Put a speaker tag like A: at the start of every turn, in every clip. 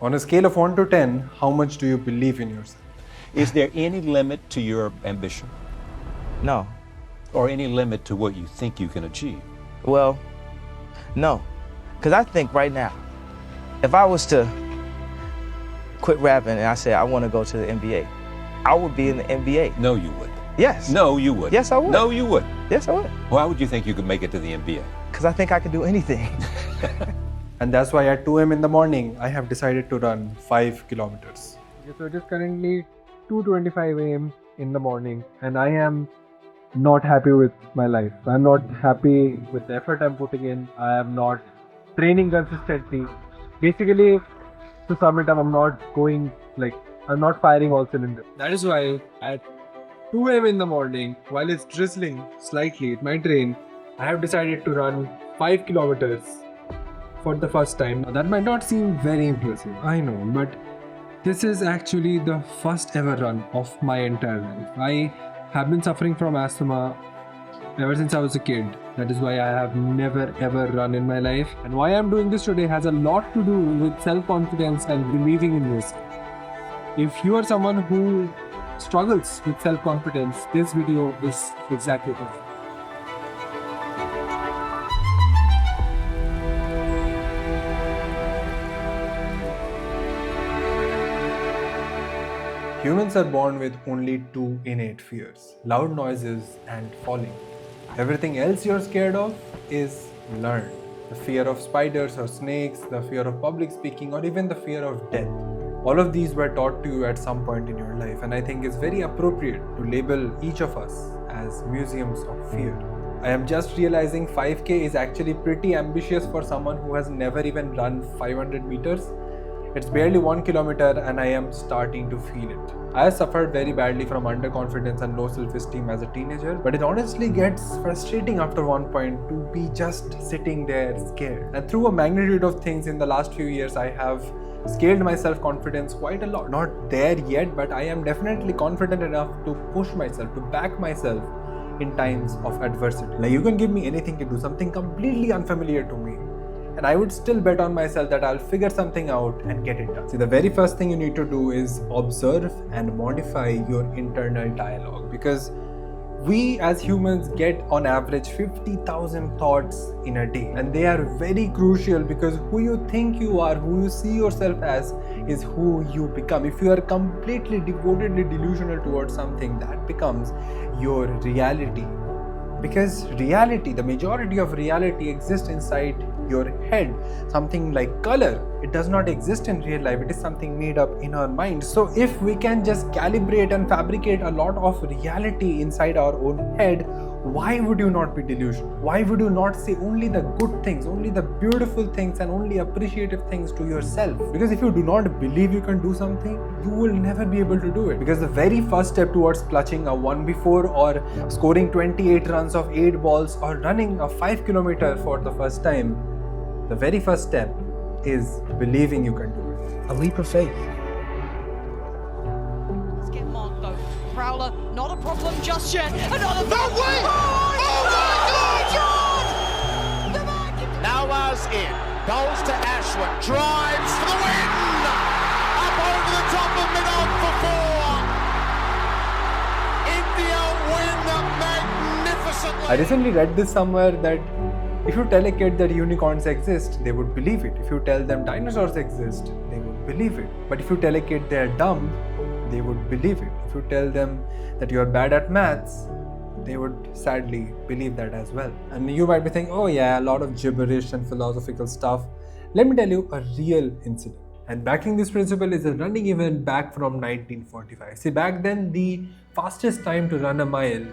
A: On a scale of 1 to 10, how much do you believe in yourself?
B: Is there any limit to your ambition?
C: No.
B: Or any limit to what you think you can achieve?
C: Well, no. Because I think right now, if I was to quit rapping and I said I want to go to the NBA, I would be in the NBA.
B: No, you would.
C: Yes.
B: No, you would.
C: Yes, I would.
B: No, you would.
C: Yes, I would.
B: Why would you think you could make it to the NBA?
C: Because I think I can do anything.
A: And that's why at 2 a.m. in the morning, I have decided to run 5 kilometers. So it is currently 2:25 a.m. in the morning, and I am not happy with my life. I'm not happy with the effort I'm putting in. I am not training consistently. Basically, to sum it up, I'm not firing all cylinders. That is why at 2 a.m. in the morning, while it's drizzling slightly, it might rain, I have decided to run 5 kilometers for the first time. Now, that might not seem very impressive, I know, but this is actually the first ever run of my entire life. I have been suffering from asthma ever since I was a kid. That is why I have never ever run in my life. And why I'm doing this today has a lot to do with self-confidence and believing in yourself. If you are someone who struggles with self-confidence, this video is exactly for you. Humans are born with only 2 innate fears: loud noises and falling. Everything else you're scared of is learned. The fear of spiders or snakes, the fear of public speaking, or even the fear of death. All of these were taught to you at some point in your life, and I think it's very appropriate to label each of us as museums of fear. I am just realizing 5K is actually pretty ambitious for someone who has never even run 500 meters. It's barely 1 kilometer and I am starting to feel it. I have suffered very badly from underconfidence and low self-esteem as a teenager, but it honestly gets frustrating after one point to be just sitting there scared. And through a magnitude of things in the last few years, I have scaled my self-confidence quite a lot. Not there yet, but I am definitely confident enough to push myself, to back myself in times of adversity. Like, you can give me anything to do, something completely unfamiliar to me, and I would still bet on myself that I'll figure something out and get it done. See, the very first thing you need to do is observe and modify your internal dialogue, because we as humans get on average 50,000 thoughts in a day, and they are very crucial because who you think you are, who you see yourself as, is who you become. If you are completely devotedly delusional towards something, that becomes your reality. Because reality, the majority of reality exists inside your head. Something like color, it does not exist in real life. It is something made up in our mind. So if we can just calibrate and fabricate a lot of reality inside our own head, why would you not be delusional? Why would you not say only the good things, only the beautiful things, and only appreciative things to yourself? Because if you do not believe you can do something, you will never be able to do it. Because the very first step towards clutching a 1x4 or scoring 28 runs of 8 balls or running a 5 kilometer for the first time, the very first step is believing you can do it.
C: A leap of faith.
D: Let's get marked though. Prowler, not a problem just yet. Another.
E: No way! Oh my God, John!
D: The mark.
E: Now in. Goes to Ashwin. Drives for the win! Up over the top of mid-on for 4. India win magnificently.
A: I recently read this somewhere that if you tell a kid that unicorns exist, they would believe it. If you tell them dinosaurs exist, they would believe it. But if you tell a kid they're dumb, they would believe it. If you tell them that you're bad at maths, they would sadly believe that as well. And you might be thinking, oh yeah, a lot of gibberish and philosophical stuff. Let me tell you a real incident. And backing this principle is a running event back from 1945. See, back then the fastest time to run a mile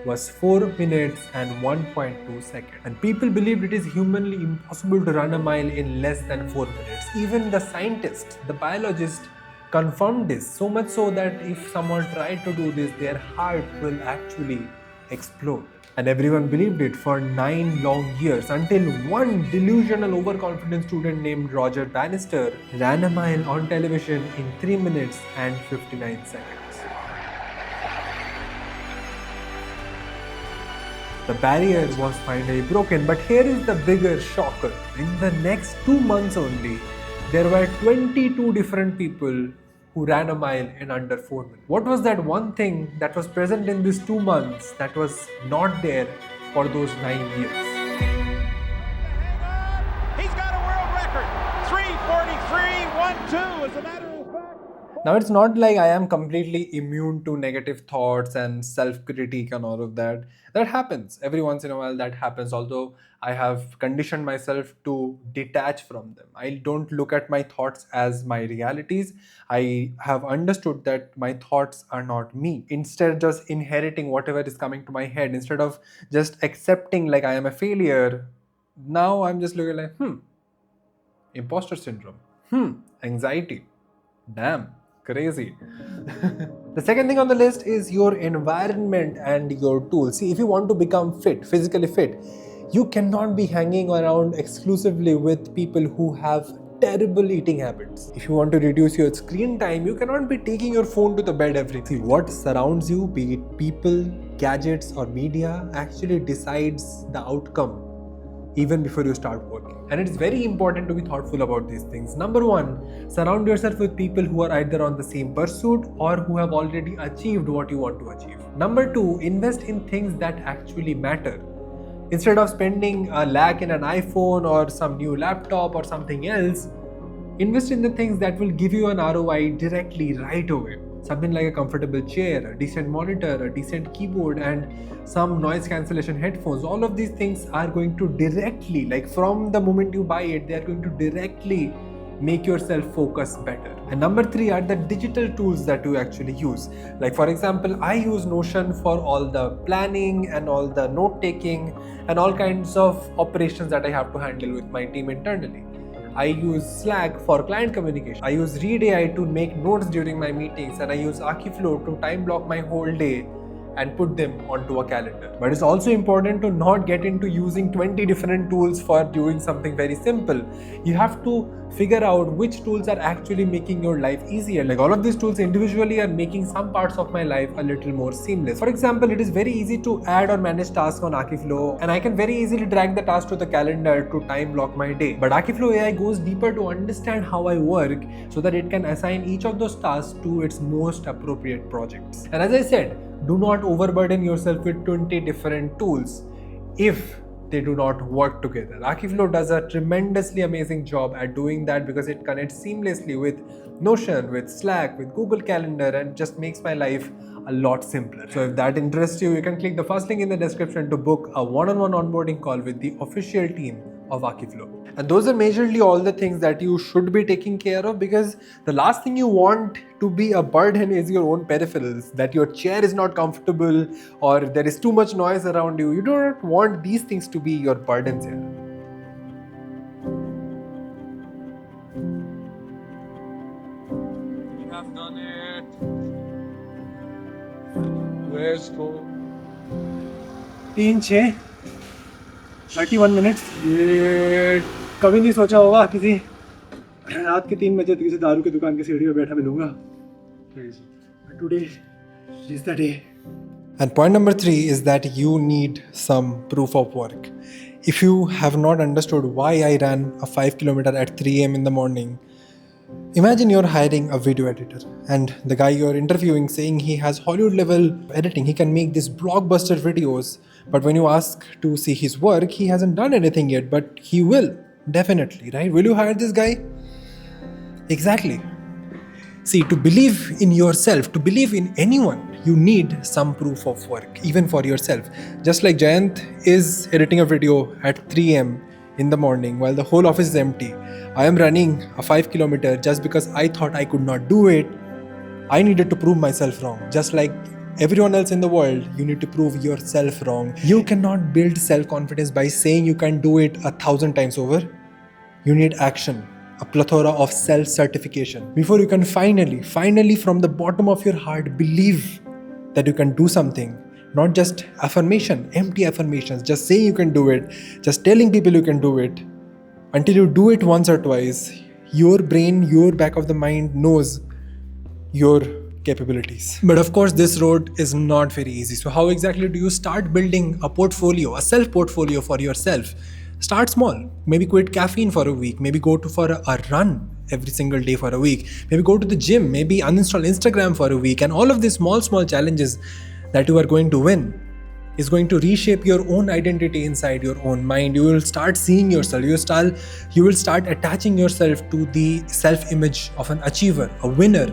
A: was 4 minutes and 1.2 seconds. And people believed it is humanly impossible to run a mile in less than 4 minutes. Even the scientists, the biologists confirmed this, so much so that if someone tried to do this, their heart will actually explode. And everyone believed it for 9 long years, until one delusional overconfident student named Roger Bannister ran a mile on television in 3 minutes and 59 seconds. The barrier was finally broken, but here is the bigger shocker. In the next 2 months only, there were 22 different people who ran a mile in under 4 minutes. What was that one thing that was present in these 2 months that was not there for those 9 years?
E: He's got a world record. 3:43.12 as a matter of fact.
A: Now, it's not like I am completely immune to negative thoughts and self-critique and all of that. That happens. Every once in a while that happens, although I have conditioned myself to detach from them. I don't look at my thoughts as my realities. I have understood that my thoughts are not me. Instead, just inheriting whatever is coming to my head, instead of just accepting like I am a failure, now I'm just looking like, imposter syndrome, anxiety, damn, crazy. The second thing on the list is your environment and your tools. See, if you want to become fit, physically fit, you cannot be hanging around exclusively with people who have terrible eating habits. If you want to reduce your screen time, you cannot be taking your phone to the bed every day. See, what surrounds you, be it people, gadgets or media, actually decides the outcome even before you start working. And it's very important to be thoughtful about these things. Number one, surround yourself with people who are either on the same pursuit or who have already achieved what you want to achieve. Number two, invest in things that actually matter. Instead of spending a lakh in an iPhone or some new laptop or something else, invest in the things that will give you an ROI directly right away. Something like a comfortable chair, a decent monitor, a decent keyboard, and some noise cancellation headphones. All of these things are going to directly, like from the moment you buy it, they are going to directly make yourself focus better. And number three are the digital tools that you actually use. Like for example, I use Notion for all the planning and all the note taking and all kinds of operations that I have to handle with my team internally. I use Slack for client communication. I use Read AI to make notes during my meetings, and I use Akiflow to time block my whole day and put them onto a calendar. But it's also important to not get into using 20 different tools for doing something very simple. You have to figure out which tools are actually making your life easier. Like all of these tools individually are making some parts of my life a little more seamless. For example, it is very easy to add or manage tasks on Akiflow, and I can very easily drag the task to the calendar to time block my day. But Akiflow AI goes deeper to understand how I work so that it can assign each of those tasks to its most appropriate projects. And as I said, do not overburden yourself with 20 different tools if they do not work together. Akiflow does a tremendously amazing job at doing that because it connects seamlessly with Notion, with Slack, with Google Calendar, and just makes my life a lot simpler. So if that interests you, you can click the first link in the description to book a one-on-one onboarding call with the official team of Akiflow. And those are majorly all the things that you should be taking care of, because the last thing you want to be a burden is your own peripherals, that your chair is not comfortable or there is too much noise around you. You do not want these things to be your burdens here.
F: We have done it. Let's go.
G: 31 minutes. ये कभी नहीं सोचा होगा किसी रात के 3 बजे किसी दारू की दुकान की सीढ़ी पे बैठा मिलूंगा। Today is the day.
A: And point number 3 is that you need some proof of work. If you have not understood why I ran a 5 kilometer at 3 a.m. in the morning, imagine you're hiring a video editor and the guy you're interviewing saying he has Hollywood level editing, he can make these blockbuster videos, but when you ask to see his work, he hasn't done anything yet, but he will, definitely, right? Will you hire this guy? Exactly. See, to believe in yourself, to believe in anyone, you need some proof of work, even for yourself. Just like Jayant is editing a video at 3 a.m. in the morning while the whole office is empty. I am running a 5 kilometer just because I thought I could not do it. I needed to prove myself wrong. Just like everyone else in the world, you need to prove yourself wrong. You cannot build self-confidence by saying you can do it 1,000 times over. You need action, a plethora of self-certification before you can finally from the bottom of your heart believe that you can do something. Not just affirmation, empty affirmations, just saying you can do it, just telling people you can do it. Until you do it once or twice, your brain, your back of the mind knows your capabilities. But of course, this road is not very easy. So how exactly do you start building a portfolio, a self-portfolio for yourself? Start small. Maybe quit caffeine for a week. Maybe go for a run every single day for a week. Maybe go to the gym, maybe uninstall Instagram for a week. And all of these small challenges that you are going to win is going to reshape your own identity inside your own mind. You will start seeing yourself. You will start attaching yourself to the self-image of an achiever, a winner,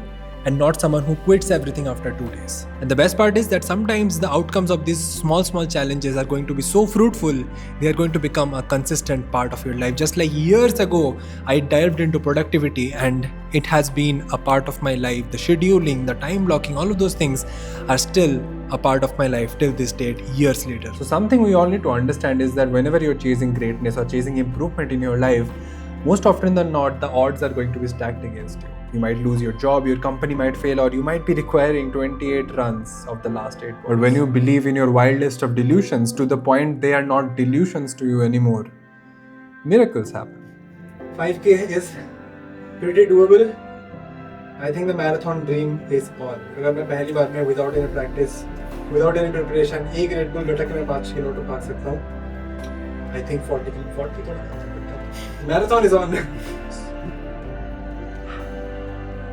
A: and not someone who quits everything after 2 days. And the best part is that sometimes the outcomes of these small challenges are going to be so fruitful, they are going to become a consistent part of your life. Just like years ago, I dived into productivity and it has been a part of my life. The scheduling, the time blocking, all of those things are still a part of my life till this date, years later. So something we all need to understand is that whenever you're chasing greatness or chasing improvement in your life, most often than not, the odds are going to be stacked against you. You might lose your job, your company might fail, or you might be requiring 28 runs of the last 8 balls. But when you believe in your wildest of delusions to the point they are not delusions to you anymore, miracles happen.
G: 5K is pretty doable. I think the marathon dream is on. अगर मैं पहली बार में without any practice, without any preparation, एक Red Bull घटा के मैं 5 kilometre भाग सकता हूँ. I think 40 marathon is on.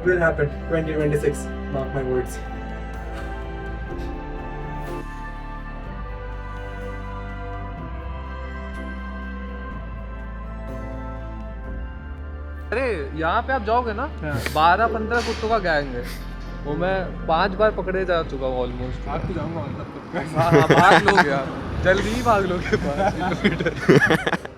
G: Will happen 2026. Mark my words.
F: अरे यहाँ पे आप जाओगे ना 12-15 कुत्तों का गैंग है वो मैं 5 बार पकड़े जा चुका हूँ ऑलमोस्ट।
G: भाग तो जाऊँगा मतलब।
F: हाँ भाग लोगे आप जल्दी ही भाग लोगे 5 किलोमीटर।